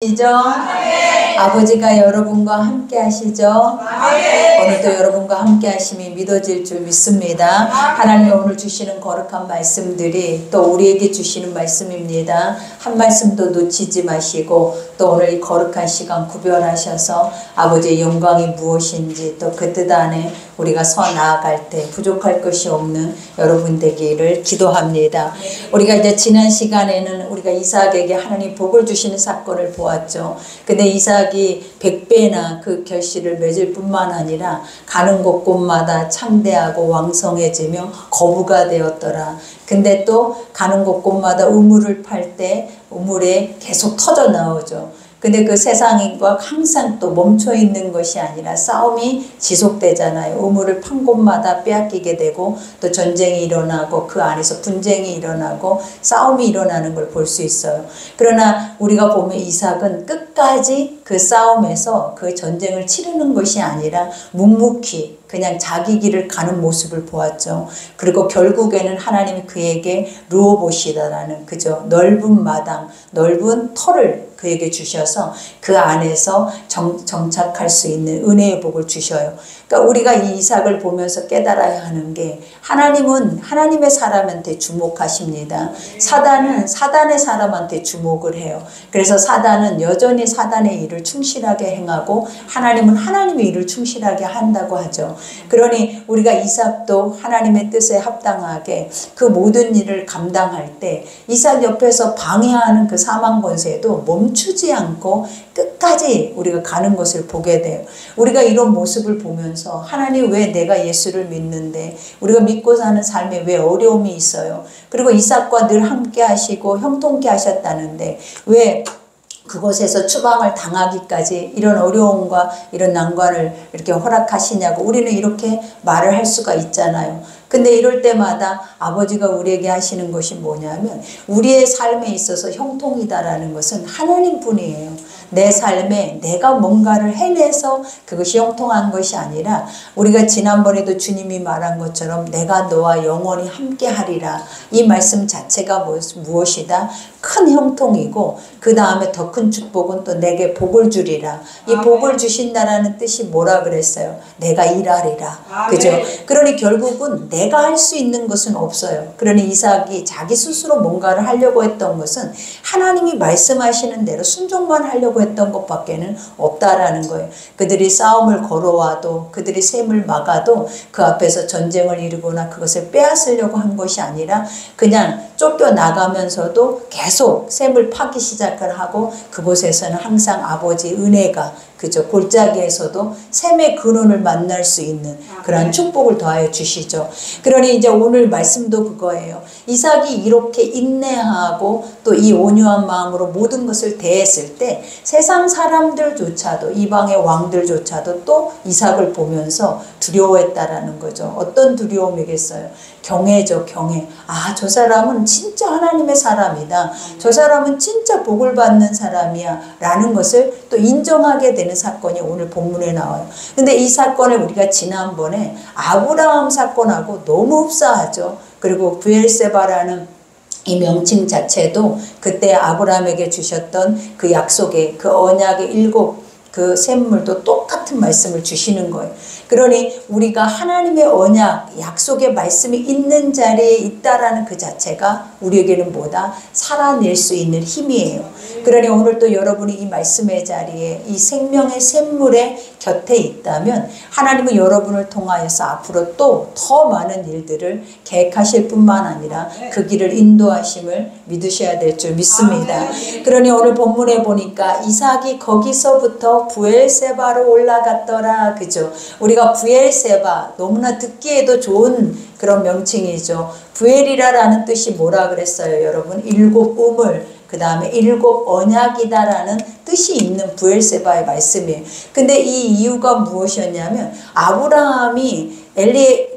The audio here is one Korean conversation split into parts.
시죠? 아버지가 여러분과 함께 하시죠? 오늘도 여러분과 함께 하심이 믿어질 줄 믿습니다. 하나님 오늘 주시는 거룩한 말씀들이 또 우리에게 주시는 말씀입니다. 한 말씀도 놓치지 마시고 또 오늘 이 거룩한 시간 구별하셔서 아버지의 영광이 무엇인지 또 그 뜻 안에 우리가 서 나아갈 때 부족할 것이 없는 여러분 되기를 기도합니다. 우리가 이제 지난 시간에는 우리가 이삭에게 하나님 복을 주시는 사건을 보았죠. 근데 이삭이 100배나 그 결실을 맺을 뿐만 아니라 가는 곳곳마다 창대하고 왕성해지며 거부가 되었더라. 근데 또 가는 곳곳마다 우물을 팔 때 우물에 계속 터져 나오죠. 근데 그 세상과 항상 또 멈춰 있는 것이 아니라 싸움이 지속되잖아요. 우물을 판 곳마다 빼앗기게 되고 또 전쟁이 일어나고 그 안에서 분쟁이 일어나고 싸움이 일어나는 걸 볼 수 있어요. 그러나 우리가 보면 이삭은 끝까지 그 싸움에서 그 전쟁을 치르는 것이 아니라 묵묵히 그냥 자기 길을 가는 모습을 보았죠. 그리고 결국에는 하나님이 그에게 르호봇이다라는 그저 넓은 마당, 넓은 터를 그에게 주셔서 그 안에서 정착할 수 있는 은혜의 복을 주셔요. 그러니까 우리가 이 이삭을 보면서 깨달아야 하는 게 하나님은 하나님의 사람한테 주목하십니다. 사단은 사단의 사람한테 주목을 해요. 그래서 사단은 여전히 사단의 일을 충실하게 행하고 하나님은 하나님의 일을 충실하게 한다고 하죠. 그러니 우리가 이삭도 하나님의 뜻에 합당하게 그 모든 일을 감당할 때 이삭 옆에서 방해하는 그 사망 권세도 멈추지 않고 끝까지 우리가 가는 것을 보게 돼요. 우리가 이런 모습을 보면서 하나님 왜 내가 예수를 믿는데 우리가 믿고 사는 삶에 왜 어려움이 있어요. 그리고 이삭과 늘 함께 하시고 형통케 하셨다는데 왜 그곳에서 추방을 당하기까지 이런 어려움과 이런 난관을 이렇게 허락하시냐고 우리는 이렇게 말을 할 수가 있잖아요. 근데 이럴 때마다 아버지가 우리에게 하시는 것이 뭐냐면 우리의 삶에 있어서 형통이다라는 것은 하나님 뿐이에요. 내 삶에 내가 뭔가를 해내서 그것이 형통한 것이 아니라 우리가 지난번에도 주님이 말한 것처럼 내가 너와 영원히 함께 하리라. 이 말씀 자체가 무엇이다? 큰 형통이고 그 다음에 더 큰 축복은 또 내게 복을 주리라. 이 복을 주신다라는 뜻이 뭐라 그랬어요? 내가 일하리라. 그죠? 그러니 결국은 내가 할 수 있는 것은 없어요. 그러니 이삭이 자기 스스로 뭔가를 하려고 했던 것은 하나님이 말씀하시는 대로 순종만 하려고 했던 것밖에는 없다라는 거예요. 그들이 싸움을 걸어와도 그들이 샘을 막아도 그 앞에서 전쟁을 이루거나 그것을 빼앗으려고 한 것이 아니라 그냥 쫓겨나가면서도 계속 샘을 파기 시작을 하고 그곳에서는 항상 아버지 은혜가 그죠. 골짜기에서도 샘의 근원을 만날 수 있는 그런 축복을 더하여 주시죠. 그러니 이제 오늘 말씀도 그거예요. 이삭이 이렇게 인내하고 또 이 온유한 마음으로 모든 것을 대했을 때 세상 사람들조차도 이방의 왕들조차도 또 이삭을 보면서 두려워했다라는 거죠. 어떤 두려움이겠어요? 경외죠, 경외. 아, 저 사람은 진짜 하나님의 사람이다. 저 사람은 진짜 복을 받는 사람이야. 라는 것을 또 인정하게 되는 사건이 오늘 본문에 나와요. 근데 이 사건을 우리가 지난번에 아브라함 사건하고 너무 흡사하죠. 그리고 브엘세바라는 이 명칭 자체도 그때 아브라함에게 주셨던 그 약속의 그 언약의 7 그 샘물도 똑같은 말씀을 주시는 거예요. 그러니 우리가 하나님의 언약, 약속의 말씀이 있는 자리에 있다라는 그 자체가 우리에게는 뭐다? 살아낼 수 있는 힘이에요. 그러니 오늘 또 여러분이 이 말씀의 자리에 이 생명의 샘물의 곁에 있다면 하나님은 여러분을 통하여서 앞으로 또 더 많은 일들을 계획하실 뿐만 아니라 그 길을 인도하심을 믿으셔야 될 줄 믿습니다. 그러니 오늘 본문에 보니까 이삭이 거기서부터 브엘세바로 올라갔더라. 그죠? 우리가 브엘세바 너무나 듣기에도 좋은 그런 명칭이죠. 브엘이라는 뜻이 뭐라 그랬어요, 여러분? 7 우물, 그 다음에 7 언약이다라는 뜻이 있는 브엘세바의 말씀이에요. 근데 이 이유가 무엇이었냐면 아브라함이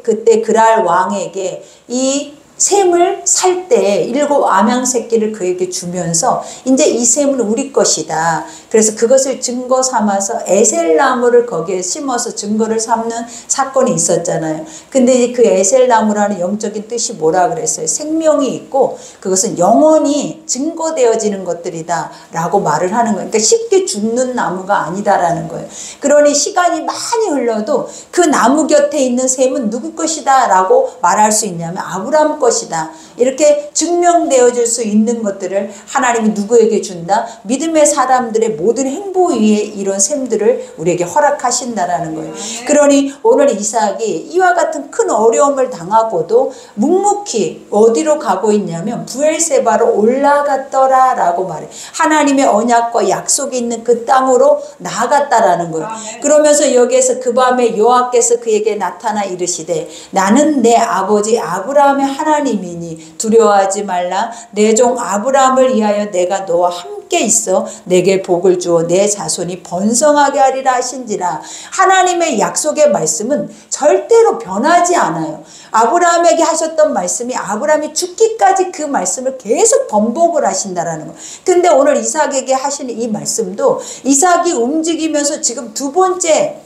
그때 그랄 왕에게 이 셈을 살 때 7 암양 새끼를 그에게 주면서 이제 이 셈은 우리 것이다. 그래서 그것을 증거 삼아서 에셀나무를 거기에 심어서 증거를 삼는 사건이 있었잖아요. 근데 그 에셀나무라는 영적인 뜻이 뭐라 그랬어요? 생명이 있고 그것은 영원히 증거되어지는 것들이다 라고 말을 하는 거예요. 그러니까 쉽게 죽는 나무가 아니다라는 거예요. 그러니 시간이 많이 흘러도 그 나무 곁에 있는 셈은 누구 것이다 라고 말할 수 있냐면 아브라함 것이다. 이렇게 증명되어질 수 있는 것들을 하나님이 누구에게 준다? 믿음의 사람들의 모든 행보 위에 이런 셈들을 우리에게 허락하신다라는 거예요. 그러니 오늘 이삭이 이와 같은 큰 어려움을 당하고도 묵묵히 어디로 가고 있냐면 부엘세바로 올라갔더라 라고 말해요. 하나님의 언약과 약속이 있는 그 땅으로 나아갔다라는 거예요. 그러면서 여기에서 그 밤에 여호와께서 그에게 나타나 이르시되 나는 내 아버지 아브라함의 하나님이니 두려워하지 말라. 내 종 아브라함을 위하여 내가 너와 함께 있어 내게 복을 주어 내 자손이 번성하게 하리라 하신지라. 하나님의 약속의 말씀은 절대로 변하지 않아요. 아브라함에게 하셨던 말씀이 아브라함이 죽기까지 그 말씀을 계속 번복을 하신다라는 거예요. 근데 오늘 이삭에게 하시는 이 말씀도 이삭이 움직이면서 지금 두 번째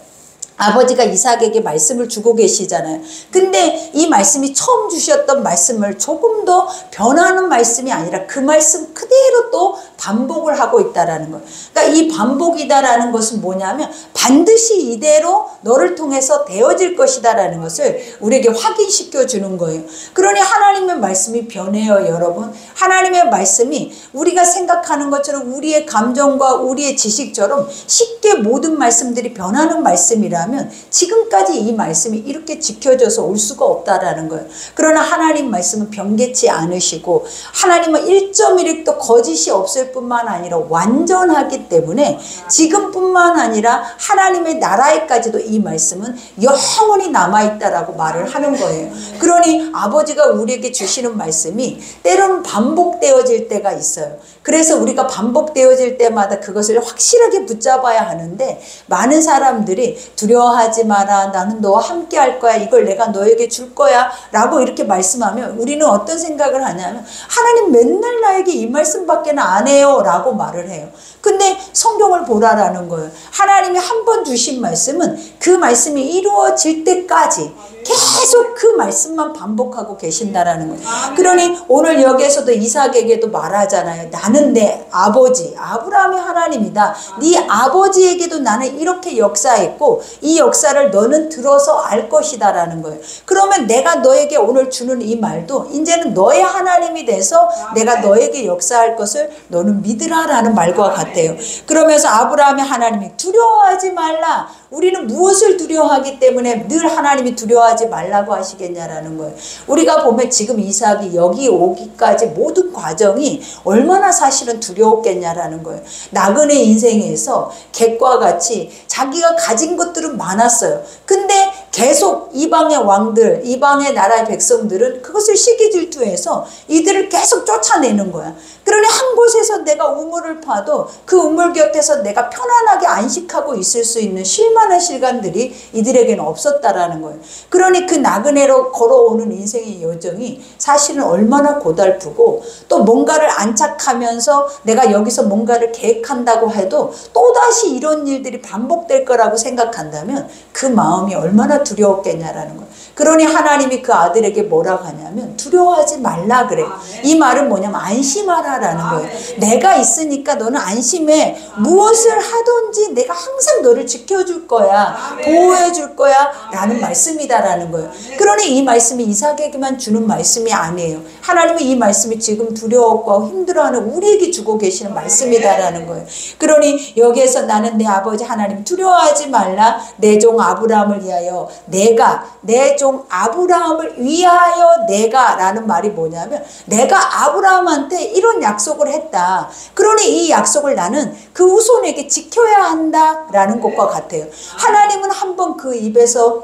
아버지가 이삭에게 말씀을 주고 계시잖아요. 근데 이 말씀이 처음 주셨던 말씀을 조금 더 변하는 말씀이 아니라 그 말씀 그대로 또 반복을 하고 있다라는 거예요. 그러니까 이 반복이다라는 것은 뭐냐면 반드시 이대로 너를 통해서 되어질 것이다라는 것을 우리에게 확인시켜 주는 거예요. 그러니 하나님의 말씀이 변해요, 여러분. 하나님의 말씀이 우리가 생각하는 것처럼 우리의 감정과 우리의 지식처럼 쉽게 모든 말씀들이 변하는 말씀이라 지금까지 이 말씀이 이렇게 지켜져서 올 수가 없다라는 거예요. 그러나 하나님 말씀은 변개치 않으시고 하나님은 1.1획도 거짓이 없을 뿐만 아니라 완전하기 때문에 지금뿐만 아니라 하나님의 나라에까지도 이 말씀은 영원히 남아있다라고 말을 하는 거예요. 그러니 아버지가 우리에게 주시는 말씀이 때로는 반복되어질 때가 있어요. 그래서 우리가 반복되어질 때마다 그것을 확실하게 붙잡아야 하는데 많은 사람들이 두려워하지 마라. 나는 너와 함께 할 거야. 이걸 내가 너에게 줄 거야. 라고 이렇게 말씀하면 우리는 어떤 생각을 하냐면 하나님 맨날 나에게 이 말씀밖에 안 해요. 라고 말을 해요. 근데 성경을 보라라는 거예요. 하나님이 한 번 주신 말씀은 그 말씀이 이루어질 때까지 계속 그 말씀만 반복하고 계신다라는 거예요. 그러니 오늘 여기에서도 이삭에게도 말하잖아요. 나는 내 아버지 아브라함의 하나님이다. 네 아버지에게도 나는 이렇게 역사했고 이 역사를 너는 들어서 알 것이다 라는 거예요. 그러면 내가 너에게 오늘 주는 이 말도 이제는 너의 하나님이 돼서 내가 너에게 역사할 것을 너는 믿으라 라는 말과 같아요. 그러면서 아브라함의 하나님이 두려워하지 말라. 우리는 무엇을 두려워하기 때문에 늘 하나님이 두려워하지 말라고 하시겠냐라는 거예요. 우리가 보면 지금 이삭이 여기 오기까지 모든 과정이 얼마나 사실은 두려웠겠냐라는 거예요. 나그네 인생에서 객과 같이 자기가 가진 것들은 많았어요. 근데 계속 이방의 왕들, 이방의 나라의 백성들은 그것을 시기질투해서 이들을 계속 쫓아내는 거야. 그러니 한 곳에서 내가 우물을 파도 그 우물 곁에서 내가 편안하게 안식하고 있을 수 있는 쉴만한 시간들이 이들에게는 없었다라는 거예요. 그러니 그 나그네로 걸어오는 인생의 여정이 사실은 얼마나 고달프고 또 뭔가를 안착하면서 내가 여기서 뭔가를 계획한다고 해도 또다시 이런 일들이 반복될 거라고 생각한다면 그 마음이 얼마나 두려웠겠냐라는 거예요. 그러니 하나님이 그 아들에게 뭐라고 하냐면 두려워하지 말라 그래. 이 말은 뭐냐면 안심하라라는 거예요. 내가 있으니까 너는 안심해. 무엇을 하든지 내가 항상 너를 지켜줄 거야. 보호해 줄 거야 라는 말씀이다라는 거예요. 그러니 이 말씀이 이삭에게만 주는 말씀이 아니에요. 하나님은 이 말씀이 지금 두려웠고 힘들어하는 우리에게 주고 계시는 말씀이다라는 거예요. 그러니 여기에서 나는 내 아버지 하나님 두려워하지 말라. 내 종 아브라함을 위하여 내가 내 종 아브라함을 위하여 내가 라는 말이 뭐냐면 내가 아브라함한테 이런 약속을 했다. 그러니 이 약속을 나는 그 후손에게 지켜야 한다 라는 것과 같아요. 하나님은 한번 그 입에서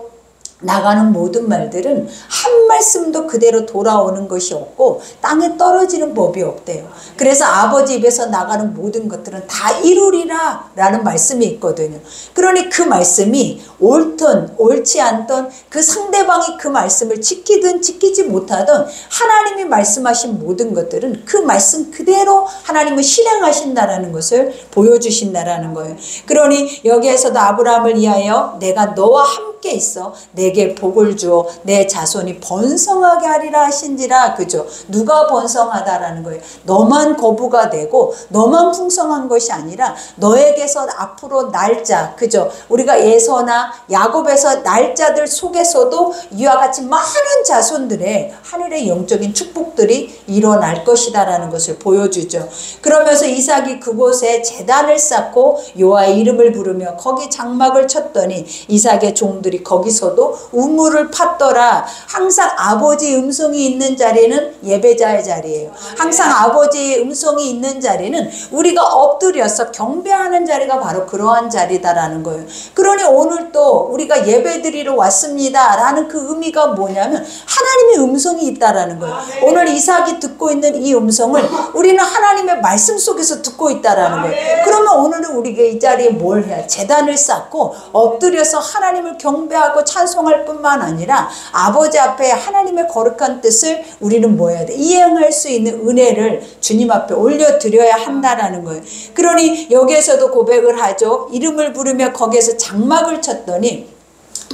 나가는 모든 말들은 한 말씀도 그대로 돌아오는 것이 없고 땅에 떨어지는 법이 없대요. 그래서 아버지 입에서 나가는 모든 것들은 다 이루리라 라는 말씀이 있거든요. 그러니 그 말씀이 옳든 옳지 않든 그 상대방이 그 말씀을 지키든 지키지 못하든 하나님이 말씀하신 모든 것들은 그 말씀 그대로 하나님은 실행하신다라는 것을 보여주신다라는 거예요. 그러니 여기에서도 아브라함을 위하여 내가 너와 함께 있어 내게 복을 주어 내 자손이 번성하게 하리라 하신지라. 그죠? 누가 번성하다라는 거예요. 너만 거부가 되고 너만 풍성한 것이 아니라 너에게서 앞으로 날자, 그죠? 우리가 에서나 야곱에서 날짜들 속에서도 이와 같이 많은 자손들의 하늘의 영적인 축복들이 일어날 것이다라는 것을 보여주죠. 그러면서 이삭이 그곳에 제단을 쌓고 여호와의 이름을 부르며 거기 장막을 쳤더니 이삭의 종들이 거기서도 우물을 팠더라. 항상 아버지 음성이 있는 자리는 예배자의 자리예요. 항상 아버지의 음성이 있는 자리는 우리가 엎드려서 경배하는 자리가 바로 그러한 자리다라는 거예요. 그러니 오늘 또 우리가 예배드리러 왔습니다 라는 그 의미가 뭐냐면 하나님의 음성이 있다라는 거예요. 오늘 이삭이 듣고 있는 이 음성을 우리는 하나님의 말씀 속에서 듣고 있다라는 거예요. 그러면 오늘은 우리가 이 자리에 뭘 해야? 제단을 쌓고 엎드려서 하나님을 경배하고 찬송할 뿐만 아니라 아버지 앞에 하나님의 거룩한 뜻을 우리는 뭐 해야 돼? 이행할 수 있는 은혜를 주님 앞에 올려드려야 한다라는 거예요. 그러니 여기에서도 고백을 하죠. 이름을 부르며 거기에서 장막을 쳤더니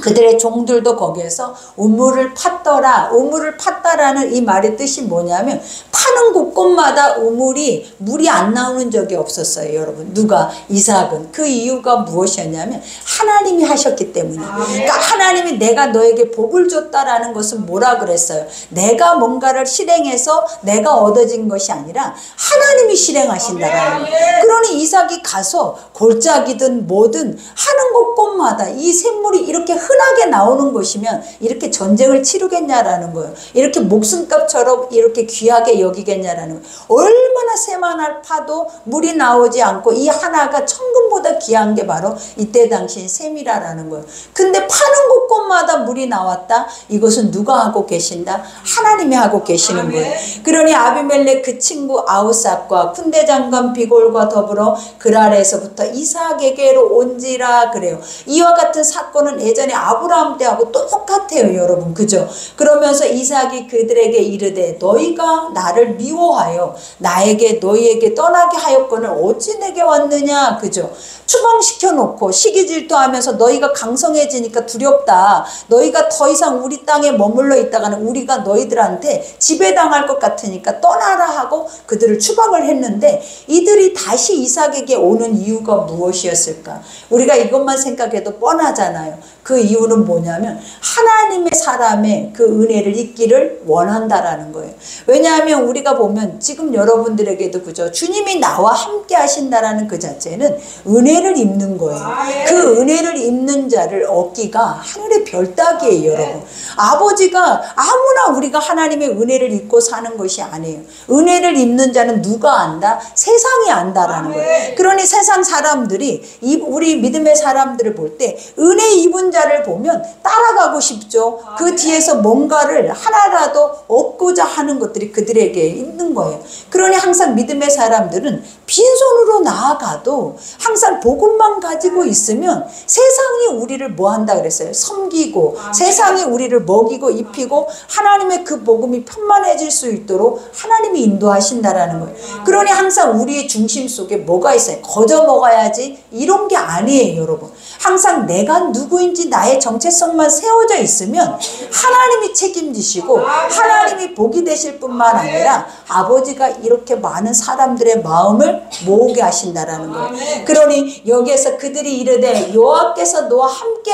그들의 종들도 거기에서 우물을 팠더라. 우물을 팠다라는 이 말의 뜻이 뭐냐면 파는 곳곳마다 물이 안 나오는 적이 없었어요. 여러분, 누가? 이삭은. 그 이유가 무엇이었냐면 하나님이 하셨기 때문이에요. 그러니까 하나님이 내가 너에게 복을 줬다라는 것은 뭐라 그랬어요? 내가 뭔가를 실행해서 내가 얻어진 것이 아니라 하나님이 실행하신다라는 거예요. 그러니 이삭이 가서 골짜기든 뭐든 하는 곳곳마다 이 샘물이 이렇게 흔하게 나오는 것이면 이렇게 전쟁을 치르겠냐라는 거예요. 이렇게 목숨값처럼 이렇게 귀하게 여기겠냐라는 거예요. 얼마나 새만을 파도 물이 나오지 않고 이 하나가 천금보다 귀한 게 바로 이때 당시 샘이라는 거예요. 근데 파는 곳곳마다 물이 나왔다. 이것은 누가 하고 계신다? 하나님이 하고 계시는 거예요. 그러니 아비멜렉 그 친구 아우삭과 군대 장관 비골과 더불어 그랄에서부터 이삭에게로 온지라 그래요. 이와 같은 사건은 예전에 아브라함 때하고 똑같아요, 여러분. 그죠? 그러면서 이삭이 그들에게 이르되 너희가 나를 미워하여 나에게 너희에게 떠나게 하였거늘 어찌 내게 왔느냐. 그죠? 추방시켜 놓고 시기 질투하면서 너희가 강성해지니까 두렵다. 너희가 더 이상 우리 땅에 머물러 있다가는 우리가 너희들한테 지배당할 것 같으니까 떠나라 하고 그들을 추방을 했는데 이들이 다시 이삭에게 오는 이유가 무엇이었을까? 우리가 이것만 생각해도 뻔하잖아요. 그 이유는 뭐냐면 하나님의 사람의 그 은혜를 잊기를 원한다라는 거예요. 왜냐하면 우리가 보면 지금 여러분들에게도 그죠? 주님이 나와 함께 하신다라는 그 자체는 은혜를 입는 거예요. 그 은혜를 입는 자를 얻기가 하늘의 별따기예요, 여러분. 아버지가 아무나 우리가 하나님의 은혜를 입고 사는 것이 아니에요. 은혜를 입는 자는 누가 안다? 세상이 안다라는 거예요. 그러니 세상 사람들이 우리 믿음의 사람들을 볼 때 은혜 입은 자를 보면 따라가고 싶죠. 그 뒤에서 뭔가를 하나라도 얻고자 하는 것들이 그들에게 있는 거예요. 그러니 항상 믿음의 사람들은 빈손으로 나아가도 항상 복음만 가지고 있으면 세상이 우리를 뭐 한다 그랬어요? 섬기고 세상이 우리를 먹이고 입히고 하나님의 그 복음이 편만해질 수 있도록 하나님이 인도하신다라는 거예요. 그러니 항상 우리의 중심 속에 뭐가 있어요? 거저 먹어야지 이런 게 아니에요, 여러분. 항상 내가 누구인지 나의 정체성만 세워져 있으면 하나님이 책임지시고 하나님이 복이 되실 뿐만 아니라 아버지가 이렇게 많은 사람들의 마음을 모으게 하신다라는 거예요. 그러니 여기에서 그들이 이르되 여호와께서 너와 함께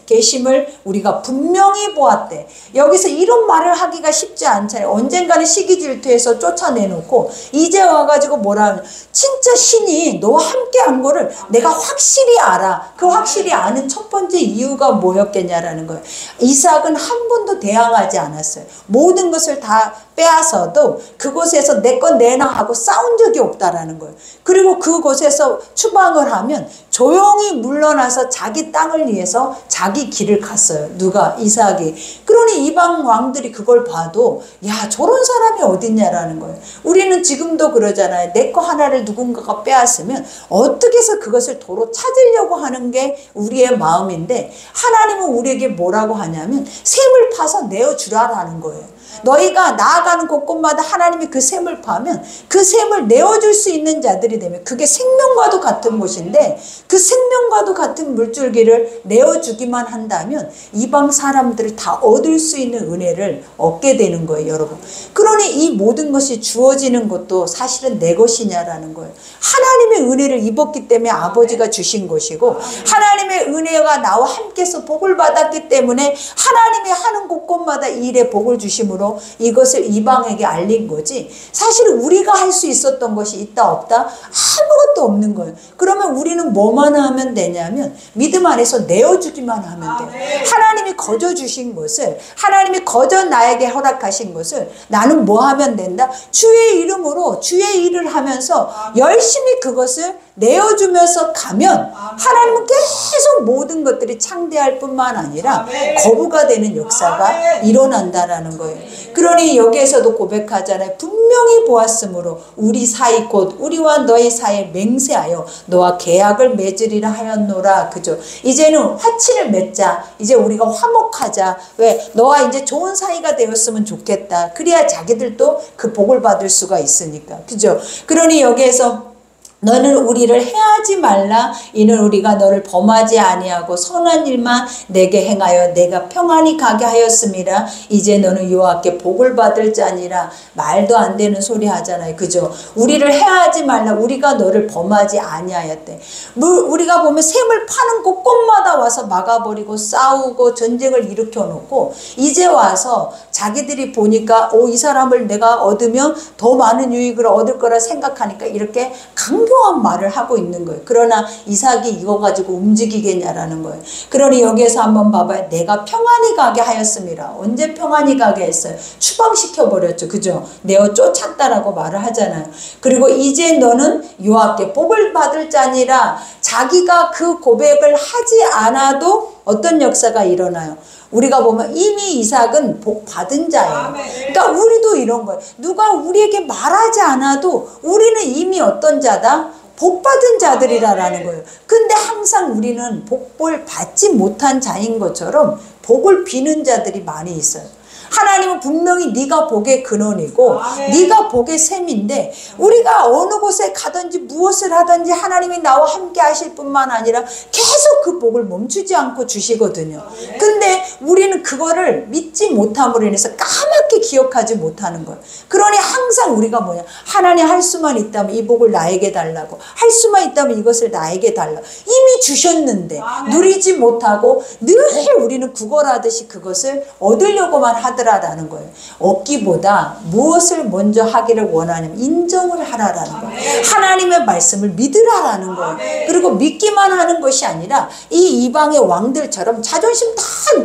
계심을 우리가 분명히 보았대. 여기서 이런 말을 하기가 쉽지 않잖아요. 언젠가는 시기 질투해서 쫓아내놓고 이제 와가지고 뭐라 하냐, 진짜 신이 너와 함께 한 거를 내가 확실히 알아. 그 확실히 아는 첫 번째 이유가 뭐였겠냐라는 거예요. 이삭은 한 번도 대항하지 않았어요. 모든 것을 다 빼앗아도 그곳에서 내 건 내놔 하고 싸운 적이 없다라는 거예요. 그리고 그곳에서 추방을 하면 조용히 물러나서 자기 땅을 위해서 자기 길을 갔어요. 누가? 이삭이. 그러니 이방 왕들이 그걸 봐도 야, 저런 사람이 어딨냐라는 거예요. 우리는 지금도 그러잖아요. 내 거 하나를 누군가가 빼앗으면 어떻게 해서 그것을 도로 찾으려고 하는 게 우리의 마음인데, 하나님은 우리에게 뭐라고 하냐면 샘을 파서 내어주라라는 거예요. 너희가 나아가는 곳곳마다 하나님이 그 샘을 파면 그 샘을 내어줄 수 있는 자들이 되면 그게 생명과도 같은 곳인데, 그 생명과도 같은 물줄기를 내어주기만 한다면 이방 사람들을 다 얻을 수 있는 은혜를 얻게 되는 거예요, 여러분. 그러니 이 모든 것이 주어지는 것도 사실은 내 것이냐라는 거예요. 하나님의 은혜를 입었기 때문에 아버지가 주신 것이고, 하나님의 은혜가 나와 함께서 복을 받았기 때문에 하나님이 하는 곳곳마다 이 일에 복을 주심으로 이것을 이방에게 알린 거지, 사실은 우리가 할 수 있었던 것이 있다 없다? 아무것도 없는 거예요. 그러면 우리는 뭐만 하면 되냐면 믿음 안에서 내어주기만 하면 돼요. 하나님이 거저 주신 것을, 하나님이 거저 나에게 허락하신 것을 나는 뭐 하면 된다? 주의 이름으로 주의 일을 하면서 열심히 그것을 내어주면서 가면 하나님은 계속 모든 것들이 창대할 뿐만 아니라 거부가 되는 역사가 일어난다라는 거예요. 그러니 여기에서도 고백하잖아요. 분명히 보았으므로 우리 사이 곧 우리와 너희 사이에 맹세하여 너와 계약을 맺으리라 하였노라. 그죠? 이제는 화친을 맺자. 이제 우리가 화목하자. 왜? 너와 이제 좋은 사이가 되었으면 좋겠다. 그래야 자기들도 그 복을 받을 수가 있으니까. 그죠? 그러니 여기에서 너는 우리를 해하지 말라. 이는 우리가 너를 범하지 아니하고 선한 일만 내게 행하여 내가 평안히 가게 하였음이라. 이제 너는 여호와께 복을 받을 자니라. 말도 안 되는 소리 하잖아요. 그죠? 우리를 해하지 말라. 우리가 너를 범하지 아니하였대. 우리가 보면 샘을 파는 곳곳마다 와서 막아버리고 싸우고 전쟁을 일으켜 놓고, 이제 와서 자기들이 보니까 이 사람을 내가 얻으면 더 많은 유익을 얻을 거라 생각하니까 이렇게 강경한 말을 하고 있는 거예요. 그러나 이삭이 이거 가지고 움직이겠냐라는 거예요. 그러니 여기에서 한번 봐봐요. 내가 평안히 가게 하였습니다. 언제 평안히 가게 했어요? 추방시켜버렸죠. 그죠? 내어 쫓았다라고 말을 하잖아요. 그리고 이제 너는 여호와께 복을 받을 자니라. 자기가 그 고백을 하지 않아도 어떤 역사가 일어나요? 우리가 보면 이미 이삭은 복 받은 자예요. 그러니까 우리도 이런 거예요. 누가 우리에게 말하지 않아도 우리는 이미 어떤 자다? 복 받은 자들이라는 거예요. 근데 항상 우리는 복을 받지 못한 자인 것처럼 복을 비는 자들이 많이 있어요. 하나님은 분명히 네가 복의 근원이고 네가 복의 샘인데, 우리가 어느 곳에 가든지 무엇을 하든지 하나님이 나와 함께 하실 뿐만 아니라 계속 그 복을 멈추지 않고 주시거든요. 근데 우리는 그거를 믿지 못함으로 인해서 까맣게 기억하지 못하는 거예요. 그러니 항상 우리가 뭐냐, 하나님 할 수만 있다면 이 복을 나에게 달라고, 할 수만 있다면 이것을 나에게 달라. 이미 주셨는데 누리지 못하고 늘 우리는 구걸하듯이 그것을 얻으려고만 하더라라는 거예요. 얻기보다 무엇을 먼저 하기를 원하냐면 인정을 하라라는 거예요. 하나님의 말씀을 믿으라라는 거예요. 그리고 믿기만 하는 것이 아니라 이 이방의 왕들처럼 자존심 다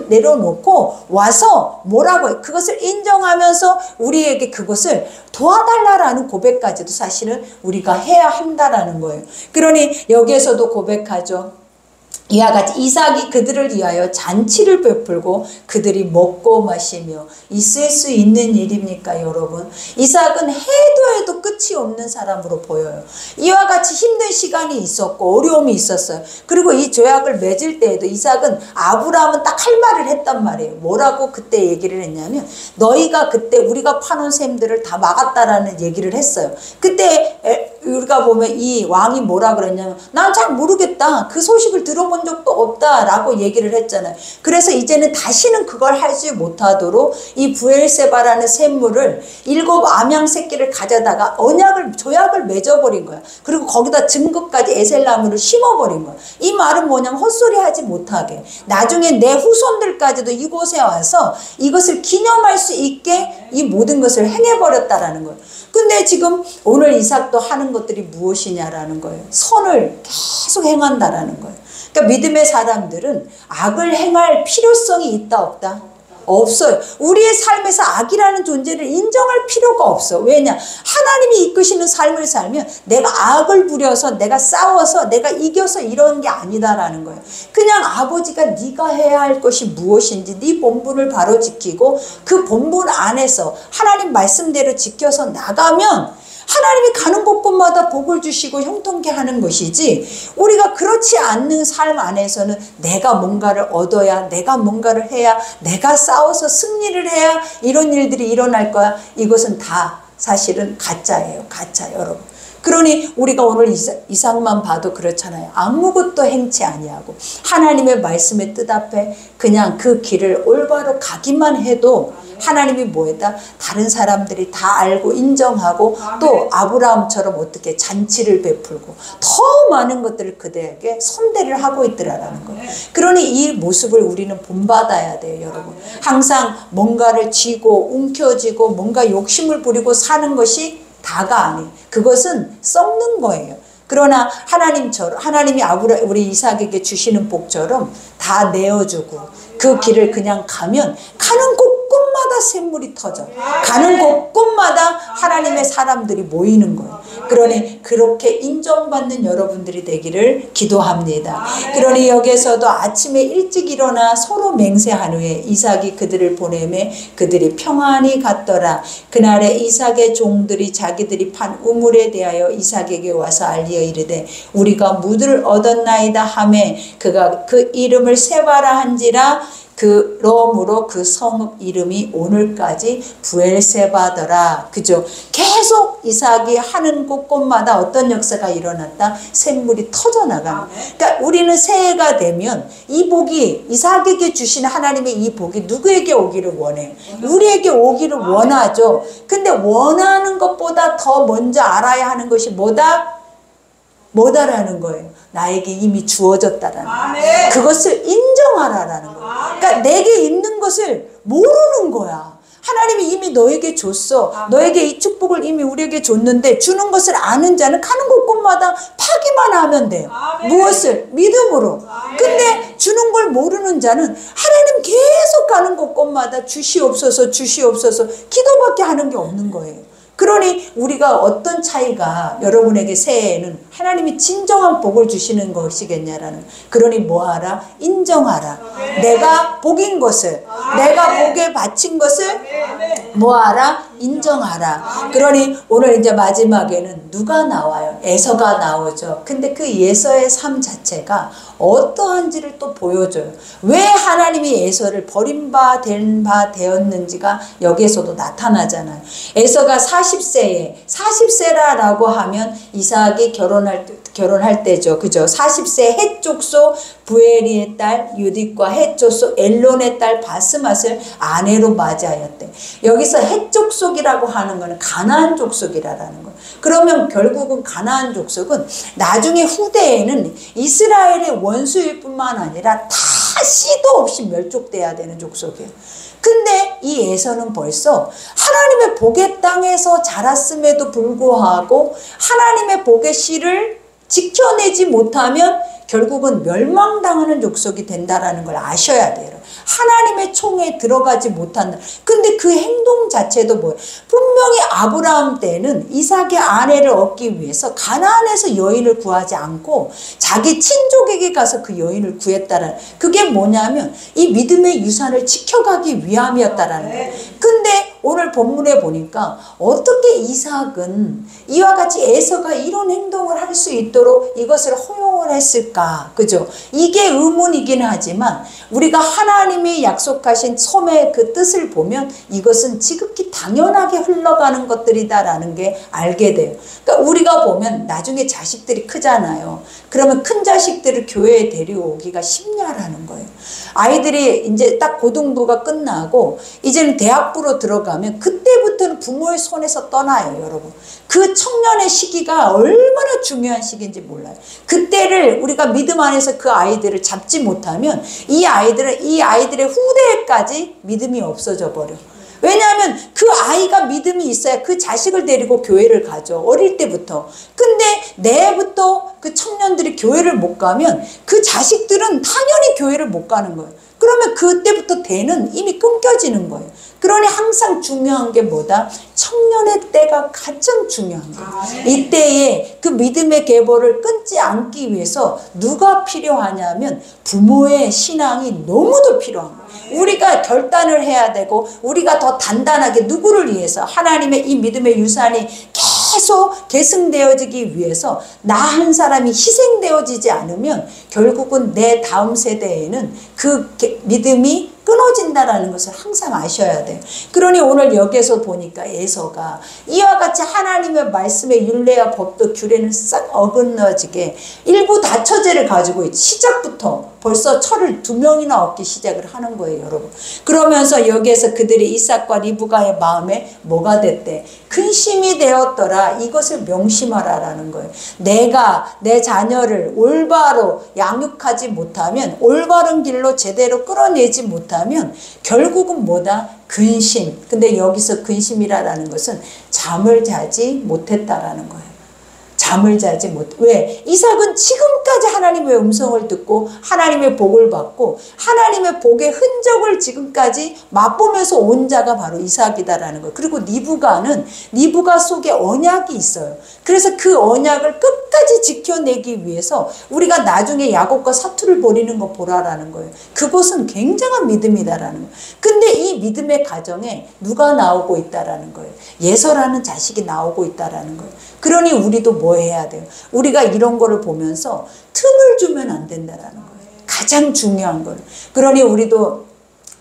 내려놓고 와서 뭐라고 해요? 그것을 인정하면서 우리에게 그것을 도와달라라는 고백까지도 사실은 우리가 해야 한다라는 거예요. 그러니 여기에서도 고백하죠. 이와 같이 이삭이 그들을 위하여 잔치를 베풀고 그들이 먹고 마시며 있을 수 있는 일입니까, 여러분? 이삭은 해도 끝이 없는 사람으로 보여요. 이와 같이 힘든 시간이 있었고 어려움이 있었어요. 그리고 이 조약을 맺을 때에도 이삭은 아브라함은 딱 할 말을 했단 말이에요. 뭐라고 그때 얘기를 했냐면, 너희가 그때 우리가 파놓은 샘들을 다 막았다라는 얘기를 했어요. 그때 우리가 보면 이 왕이 뭐라 그랬냐면, 난 잘 모르겠다. 그 소식을 들어본 적도 없다라고 얘기를 했잖아요. 그래서 이제는 다시는 그걸 하지 못하도록 이 부엘세바라는 샘물을 7 암양 새끼를 가져다가 조약을 맺어버린 거야. 그리고 거기다 증거까지 에셀나무를 심어버린 거야. 이 말은 뭐냐면 헛소리 하지 못하게, 나중에 내 후손들까지도 이곳에 와서 이것을 기념할 수 있게 이 모든 것을 행해버렸다라는 거예요. 근데 지금 오늘 이삭도 하는 것들이 무엇이냐라는 거예요. 선을 계속 행한다라는 거예요. 그러니까 믿음의 사람들은 악을 행할 필요성이 있다 없다? 없어요. 우리의 삶에서 악이라는 존재를 인정할 필요가 없어. 왜냐? 하나님이 이끄시는 삶을 살면 내가 악을 부려서 내가 싸워서 내가 이겨서 이런 게 아니다라는 거예요. 그냥 아버지가 네가 해야 할 것이 무엇인지 네 본분을 바로 지키고 그 본분 안에서 하나님 말씀대로 지켜서 나가면 하나님이 가는 곳곳마다 복을 주시고 형통케 하는 것이지, 우리가 그렇지 않는 삶 안에서는 내가 뭔가를 얻어야, 내가 뭔가를 해야, 내가 싸워서 승리를 해야 이런 일들이 일어날 거야. 이것은 다 사실은 가짜예요. 가짜, 여러분. 그러니 우리가 오늘 이상만 봐도 그렇잖아요. 아무것도 행치 아니하고 하나님의 말씀의 뜻 앞에 그냥 그 길을 올바로 가기만 해도 하나님이 뭐했다? 다른 사람들이 다 알고 인정하고 또 아브라함처럼 어떻게 잔치를 베풀고 더 많은 것들을 그들에게 선대를 하고 있더라라는 거예요. 그러니 이 모습을 우리는 본받아야 돼요, 여러분. 항상 뭔가를 쥐고 움켜쥐고 뭔가 욕심을 부리고 사는 것이 다가 아니에요. 그것은 썩는 거예요. 그러나 하나님이 우리 이삭에게 주시는 복처럼 다 내어주고 그 길을 그냥 가면 가는 곳곳마다 샘물이 터져. 가는 곳곳마다 하나님의 사람들이 모이는 거예요. 그러니 그렇게 인정받는 여러분들이 되기를 기도합니다. 그러니 여기에서도 아침에 일찍 일어나 서로 맹세한 후에 이삭이 그들을 보내매 그들이 평안히 갔더라. 그날에 이삭의 종들이 자기들이 판 우물에 대하여 이삭에게 와서 알리어 이르되 우리가 무드를 얻었나이다 하매 그가 그 이름을 세바라 한지라. 그러므로 그 성 이름이 오늘까지 부엘세바더라. 그죠? 계속 이삭이 하는 곳곳마다 어떤 역사가 일어났다? 샘물이 터져나가는. 그러니까 우리는 새해가 되면 이 복이, 이삭에게 주신 하나님의 이 복이 누구에게 오기를 원해요? 우리에게 오기를 원하죠. 근데 원하는 것보다 더 먼저 알아야 하는 것이 뭐다라는 거예요. 나에게 이미 주어졌다라는 거예요. 그것을 인정하라라는 거예요. 그러니까 내게 있는 것을 모르는 거야. 하나님이 이미 너에게 줬어. 너에게 이 축복을 이미 우리에게 줬는데 주는 것을 아는 자는 가는 곳곳마다 파기만 하면 돼요. 무엇을? 믿음으로. 근데 주는 걸 모르는 자는 하나님 계속 가는 곳곳마다 주시옵소서 주시옵소서 기도밖에 하는 게 없는 거예요. 그러니 우리가 어떤 차이가 여러분에게 새해에는 하나님이 진정한 복을 주시는 것이겠냐라는. 그러니 뭐하라? 인정하라. 내가 복인 것을, 내가 복에 바친 것을 뭐하라? 인정하라. 그러니 오늘 이제 마지막에는 누가 나와요? 에서가 나오죠. 근데 그 에서의 삶 자체가 어떠한지를 또 보여줘요. 왜 하나님이 에서를 버림바 된 바 되었는지가 여기에서도 나타나잖아요. 에서가 40세라고 하면 이삭이 결혼할 때죠. 그죠? 40세 헷족소 부에리의 딸 유딕과 헷족소 엘론의 딸 바스맛을 아내로 맞이하였대. 여기서 헷족속이라고 하는 것은 가나안 족속이라는 거예요. 그러면 결국은 가나안 족속은 나중에 후대에는 이스라엘의 원수일 뿐만 아니라 다 씨도 없이 멸족돼야 되는 족속이에요. 근데 이 에서는 벌써 하나님의 복의 땅에서 자랐음에도 불구하고 하나님의 복의 씨를 지켜내지 못하면 결국은 멸망당하는 족속이 된다라는 걸 아셔야 돼요. 하나님의 총에 들어가지 못한다. 근데 그 행동 자체도 뭐예요? 분명히 아브라함 때는 이삭의 아내를 얻기 위해서 가나안에서 여인을 구하지 않고 자기 친족에게 가서 그 여인을 구했다라는, 그게 뭐냐면 이 믿음의 유산을 지켜가기 위함이었다라는 거예요. 근데 오늘 본문에 보니까 어떻게 이삭은 이와 같이 에서가 이런 행동을 할 수 있도록 이것을 허용을 했을까? 그죠? 이게 의문이긴 하지만 우리가 하나님이 약속하신 섬의 그 뜻을 보면 이것은 지극히 당연하게 흘러가는 것들이다라는 게 알게 돼요. 그러니까 우리가 보면 나중에 자식들이 크잖아요. 그러면 큰 자식들을 교회에 데려오기가 쉽냐라는 거예요. 아이들이 이제 딱 고등부가 끝나고 이제는 대학부로 들어가면 그때부터는 부모의 손에서 떠나요, 여러분. 그 청년의 시기가 얼마나 중요한 시기인지 몰라요. 그때를 우리가 믿음 안에서 그 아이들을 잡지 못하면 이 아이들의 후대까지 믿음이 없어져 버려. 왜냐하면 그 아이가 믿음이 있어야 그 자식을 데리고 교회를 가죠. 어릴 때부터. 근데 내부터 그 청년들이 교회를 못 가면 그 자식들은 당연히 교회를 못 가는 거예요. 그러면 그때부터 대는 이미 끊겨지는 거예요. 그러니 항상 중요한 게 뭐다? 청년의 때가 가장 중요한 거예요. 이때에 그 믿음의 계보를 끊지 않기 위해서 누가 필요하냐면 부모의 신앙이 너무도 필요한 거예요. 우리가 결단을 해야 되고 우리가 더 단단하게 누구를 위해서 하나님의 이 믿음의 유산이 계속 계승되어지기 위해서 나 한 사람이 희생되어지지 않으면 결국은 내 다음 세대에는 그 믿음이 끊어진다라는 것을 항상 아셔야 돼요. 그러니 오늘 여기에서 보니까 에서가 이와 같이 하나님의 말씀의 율례와 법도 규례는 싹 어긋러지게 일부 다처제를 가지고 시작부터 벌써 철을 2명이나 얻기 시작을 하는 거예요, 여러분. 그러면서 여기에서 그들이 이삭과 리브가의 마음에 뭐가 됐대? 근심이 되었더라. 이것을 명심하라라는 거예요. 내가 내 자녀를 올바로 양육하지 못하면, 올바른 길로 제대로 끌어내지 못하면 결국은 뭐다? 근심. 근데 여기서 근심이라는 것은 잠을 자지 못했다라는 거예요. 잠을 자지 못. 왜? 이삭은 지금까지 하나님의 음성을 듣고 하나님의 복을 받고 하나님의 복의 흔적을 지금까지 맛보면서 온 자가 바로 이삭이다라는 거예요. 그리고 리브가 속에 언약이 있어요. 그래서 그 언약을 끝까지 지켜내기 위해서 우리가 나중에 야곱과 사투를 벌이는 거 보라라는 거예요. 그것은 굉장한 믿음이다라는 거예요. 근데 이 믿음의 가정에 누가 나오고 있다라는 거예요. 예서라는 자식이 나오고 있다라는 거예요. 그러니 우리도 뭐 해야 돼요? 우리가 이런 거를 보면서 틈을 주면 안 된다라는 거예요. 가장 중요한 걸. 그러니 우리도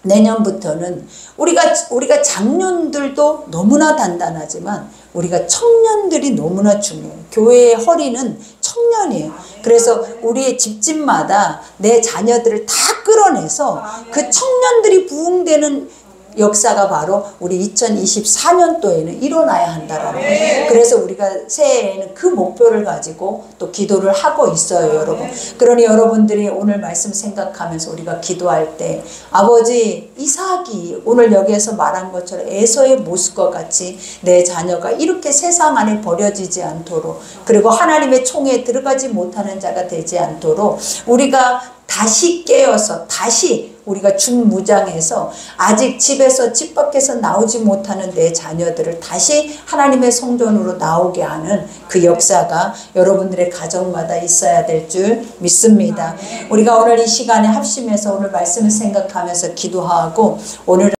내년부터는 우리가 장년들도 너무나 단단하지만 우리가 청년들이 너무나 중요해요. 교회의 허리는 청년이에요. 그래서 우리의 집집마다 내 자녀들을 다 끌어내서 그 청년들이 부흥되는 역사가 바로 우리 2024년도에는 일어나야 한다라는 거예요. 그래서 우리가 새해에는 그 목표를 가지고 또 기도를 하고 있어요, 여러분. 그러니 여러분들이 오늘 말씀 생각하면서 우리가 기도할 때 아버지 이삭이 오늘 여기에서 말한 것처럼 에서의 모습과 같이 내 자녀가 이렇게 세상 안에 버려지지 않도록, 그리고 하나님의 총에 들어가지 못하는 자가 되지 않도록 우리가 다시 깨어서 다시 우리가 중무장해서 아직 집에서 집 밖에서 나오지 못하는 내 자녀들을 다시 하나님의 성전으로 나오게 하는 그 역사가 여러분들의 가정마다 있어야 될 줄 믿습니다. 우리가 오늘 이 시간에 합심해서 오늘 말씀을 생각하면서 기도하고 오늘